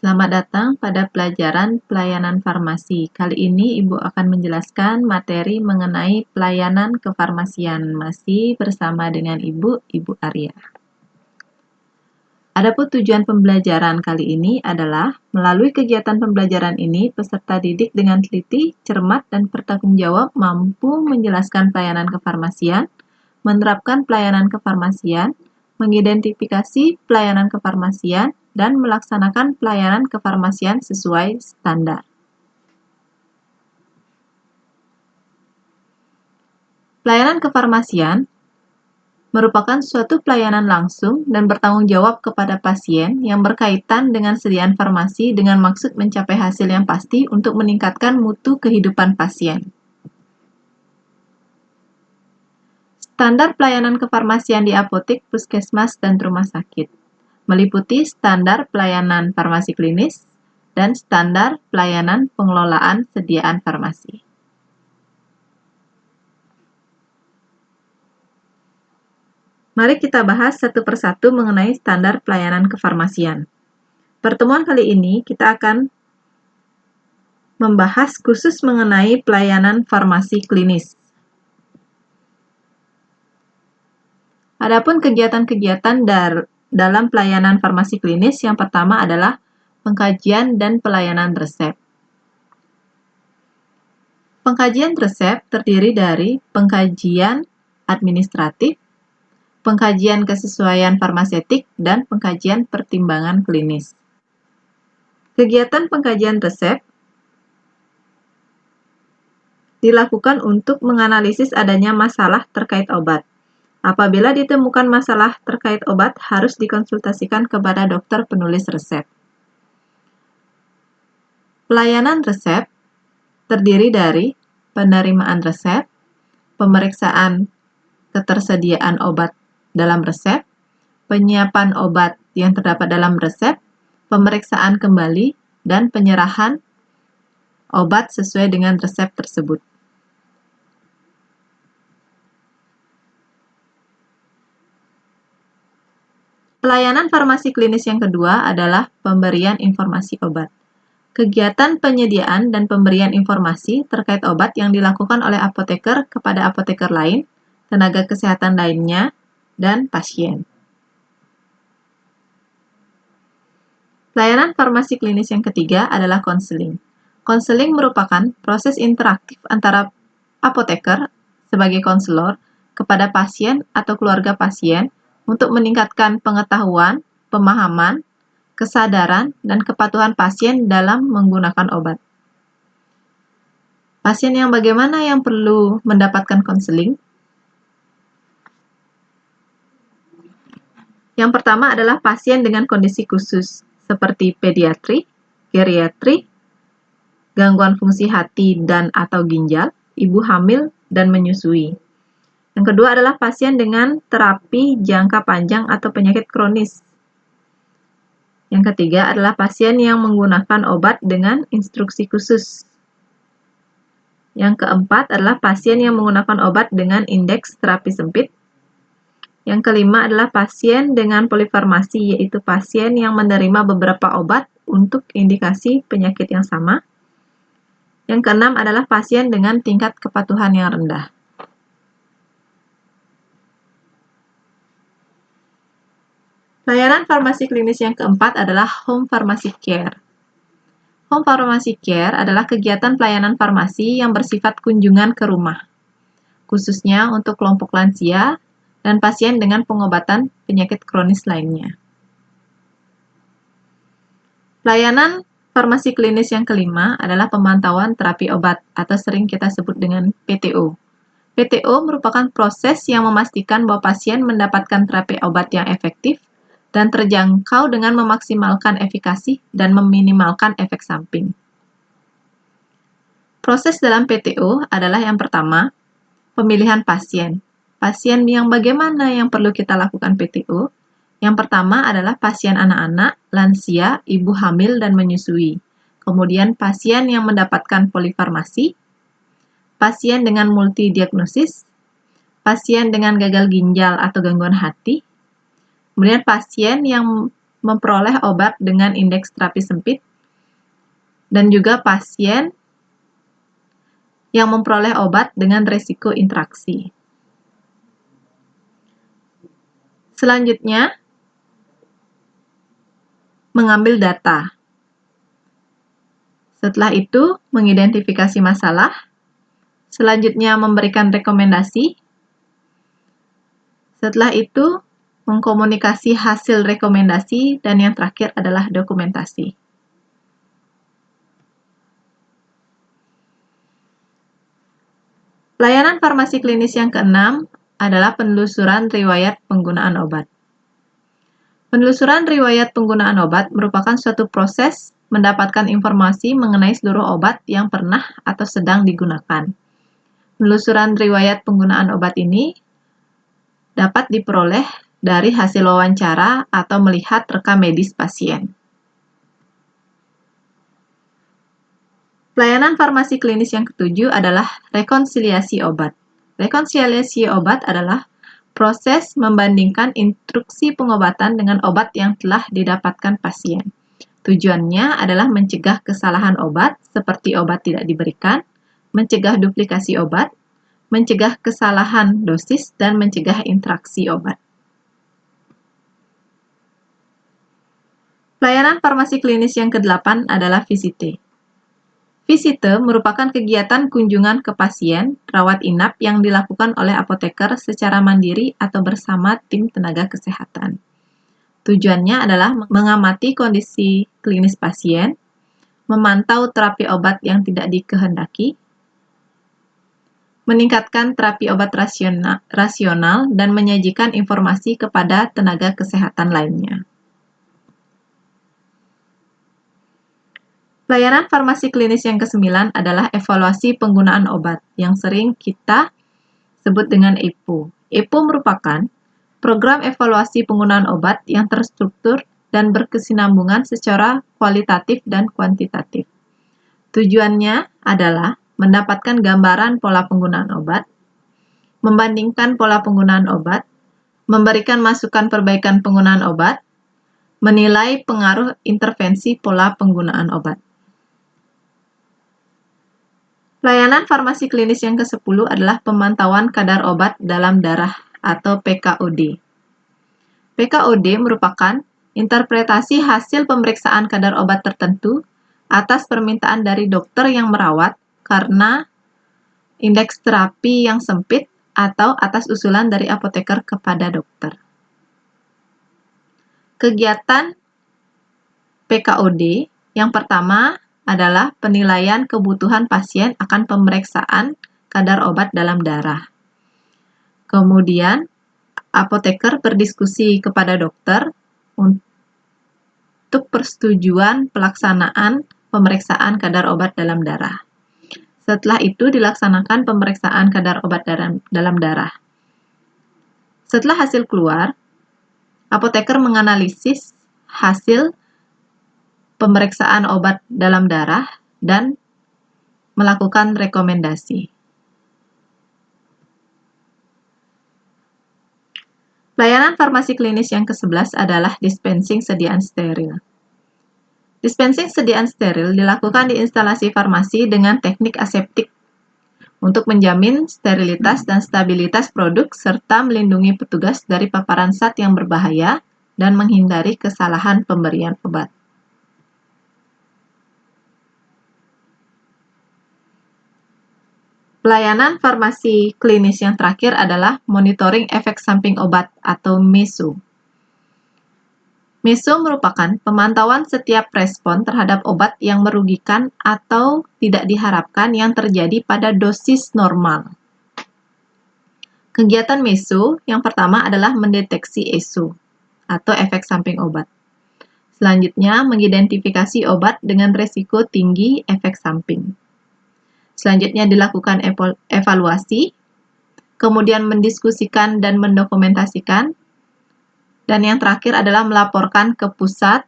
Selamat datang pada pelajaran pelayanan farmasi. Kali ini Ibu akan menjelaskan materi mengenai pelayanan kefarmasian. Masih bersama dengan Ibu Arya. Adapun tujuan pembelajaran kali ini adalah melalui kegiatan pembelajaran ini, peserta didik dengan teliti, cermat, dan bertanggung jawab mampu menjelaskan pelayanan kefarmasian, menerapkan pelayanan kefarmasian, mengidentifikasi pelayanan kefarmasian, dan melaksanakan pelayanan kefarmasian sesuai standar. Pelayanan kefarmasian merupakan suatu pelayanan langsung dan bertanggung jawab kepada pasien yang berkaitan dengan sediaan farmasi dengan maksud mencapai hasil yang pasti untuk meningkatkan mutu kehidupan pasien. Standar pelayanan kefarmasian di apotek, puskesmas, dan rumah sakit meliputi standar pelayanan farmasi klinis dan standar pelayanan pengelolaan sediaan farmasi. Mari kita bahas satu persatu mengenai standar pelayanan kefarmasian. Pertemuan kali ini kita akan membahas khusus mengenai pelayanan farmasi klinis. Adapun kegiatan-kegiatan dalam pelayanan farmasi klinis, yang pertama adalah pengkajian dan pelayanan resep. Pengkajian resep terdiri dari pengkajian administratif, pengkajian kesesuaian farmaseutik, dan pengkajian pertimbangan klinis. Kegiatan pengkajian resep dilakukan untuk menganalisis adanya masalah terkait obat. Apabila ditemukan masalah terkait obat, harus dikonsultasikan kepada dokter penulis resep. Pelayanan resep terdiri dari penerimaan resep, pemeriksaan ketersediaan obat dalam resep, penyiapan obat yang terdapat dalam resep, pemeriksaan kembali, dan penyerahan obat sesuai dengan resep tersebut. Pelayanan farmasi klinis yang kedua adalah pemberian informasi obat. Kegiatan penyediaan dan pemberian informasi terkait obat yang dilakukan oleh apoteker kepada apoteker lain, tenaga kesehatan lainnya, dan pasien. Pelayanan farmasi klinis yang ketiga adalah konseling. Konseling merupakan proses interaktif antara apoteker sebagai konselor kepada pasien atau keluarga pasien untuk meningkatkan pengetahuan, pemahaman, kesadaran, dan kepatuhan pasien dalam menggunakan obat. Pasien yang bagaimana yang perlu mendapatkan konseling? Yang pertama adalah pasien dengan kondisi khusus, seperti pediatri, geriatri, gangguan fungsi hati dan atau ginjal, ibu hamil, dan menyusui. Yang kedua adalah pasien dengan terapi jangka panjang atau penyakit kronis. Yang ketiga adalah pasien yang menggunakan obat dengan instruksi khusus. Yang keempat adalah pasien yang menggunakan obat dengan indeks terapi sempit. Yang kelima adalah pasien dengan polifarmasi, yaitu pasien yang menerima beberapa obat untuk indikasi penyakit yang sama. Yang keenam adalah pasien dengan tingkat kepatuhan yang rendah. Pelayanan farmasi klinis yang keempat adalah home pharmacy care. Home pharmacy care adalah kegiatan pelayanan farmasi yang bersifat kunjungan ke rumah, khususnya untuk kelompok lansia dan pasien dengan pengobatan penyakit kronis lainnya. Pelayanan farmasi klinis yang kelima adalah pemantauan terapi obat atau sering kita sebut dengan PTO. PTO merupakan proses yang memastikan bahwa pasien mendapatkan terapi obat yang efektif dan terjangkau dengan memaksimalkan efikasi dan meminimalkan efek samping. Proses dalam PTO adalah yang pertama, pemilihan pasien. Pasien yang bagaimana yang perlu kita lakukan PTO? Yang pertama adalah pasien anak-anak, lansia, ibu hamil, dan menyusui. Kemudian pasien yang mendapatkan polifarmasi, pasien dengan multidiagnosis, pasien dengan gagal ginjal atau gangguan hati, kemudian pasien yang memperoleh obat dengan indeks terapi sempit, dan juga pasien yang memperoleh obat dengan resiko interaksi. Selanjutnya, mengambil data. Setelah itu, mengidentifikasi masalah. Selanjutnya, memberikan rekomendasi. Setelah itu, mengkomunikasi hasil rekomendasi, dan yang terakhir adalah dokumentasi. Pelayanan farmasi klinis yang keenam adalah penelusuran riwayat penggunaan obat. Penelusuran riwayat penggunaan obat merupakan suatu proses mendapatkan informasi mengenai seluruh obat yang pernah atau sedang digunakan. Penelusuran riwayat penggunaan obat ini dapat diperoleh dari hasil wawancara atau melihat rekam medis pasien. Pelayanan farmasi klinis yang ketujuh adalah rekonsiliasi obat. Rekonsiliasi obat adalah proses membandingkan instruksi pengobatan dengan obat yang telah didapatkan pasien. Tujuannya adalah mencegah kesalahan obat seperti obat tidak diberikan, mencegah duplikasi obat, mencegah kesalahan dosis, dan mencegah interaksi obat. Pelayanan farmasi klinis yang ke-8 adalah visite. Visite merupakan kegiatan kunjungan ke pasien rawat inap yang dilakukan oleh apoteker secara mandiri atau bersama tim tenaga kesehatan. Tujuannya adalah mengamati kondisi klinis pasien, memantau terapi obat yang tidak dikehendaki, meningkatkan terapi obat rasional, dan menyajikan informasi kepada tenaga kesehatan lainnya. Pelayanan farmasi klinis yang ke-9 adalah evaluasi penggunaan obat, yang sering kita sebut dengan EPO. EPO merupakan program evaluasi penggunaan obat yang terstruktur dan berkesinambungan secara kualitatif dan kuantitatif. Tujuannya adalah mendapatkan gambaran pola penggunaan obat, membandingkan pola penggunaan obat, memberikan masukan perbaikan penggunaan obat, menilai pengaruh intervensi pola penggunaan obat. Pelayanan farmasi klinis yang ke-10 adalah pemantauan kadar obat dalam darah atau PKOD. PKOD merupakan interpretasi hasil pemeriksaan kadar obat tertentu atas permintaan dari dokter yang merawat karena indeks terapi yang sempit atau atas usulan dari apoteker kepada dokter. Kegiatan PKOD yang pertama adalah penilaian kebutuhan pasien akan pemeriksaan kadar obat dalam darah. Kemudian, apoteker berdiskusi kepada dokter untuk persetujuan pelaksanaan pemeriksaan kadar obat dalam darah. Setelah itu dilaksanakan pemeriksaan kadar obat dalam darah. Setelah hasil keluar, apoteker menganalisis hasil pemeriksaan obat dalam darah dan melakukan rekomendasi. Pelayanan farmasi klinis yang ke-11 adalah dispensing sediaan steril. Dispensing sediaan steril dilakukan di instalasi farmasi dengan teknik aseptik untuk menjamin sterilitas dan stabilitas produk serta melindungi petugas dari paparan zat yang berbahaya dan menghindari kesalahan pemberian obat. Pelayanan farmasi klinis yang terakhir adalah monitoring efek samping obat atau MESO. MESO merupakan pemantauan setiap respon terhadap obat yang merugikan atau tidak diharapkan yang terjadi pada dosis normal. Kegiatan MESO yang pertama adalah mendeteksi ESO atau efek samping obat. Selanjutnya, mengidentifikasi obat dengan resiko tinggi efek samping. Selanjutnya dilakukan evaluasi, kemudian mendiskusikan dan mendokumentasikan, dan yang terakhir adalah melaporkan ke pusat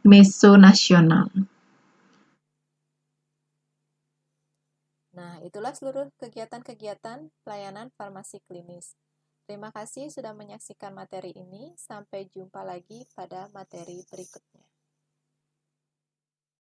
MESO nasional. Nah, itulah seluruh kegiatan-kegiatan pelayanan farmasi klinis. Terima kasih sudah menyaksikan materi ini. Sampai jumpa lagi pada materi berikutnya.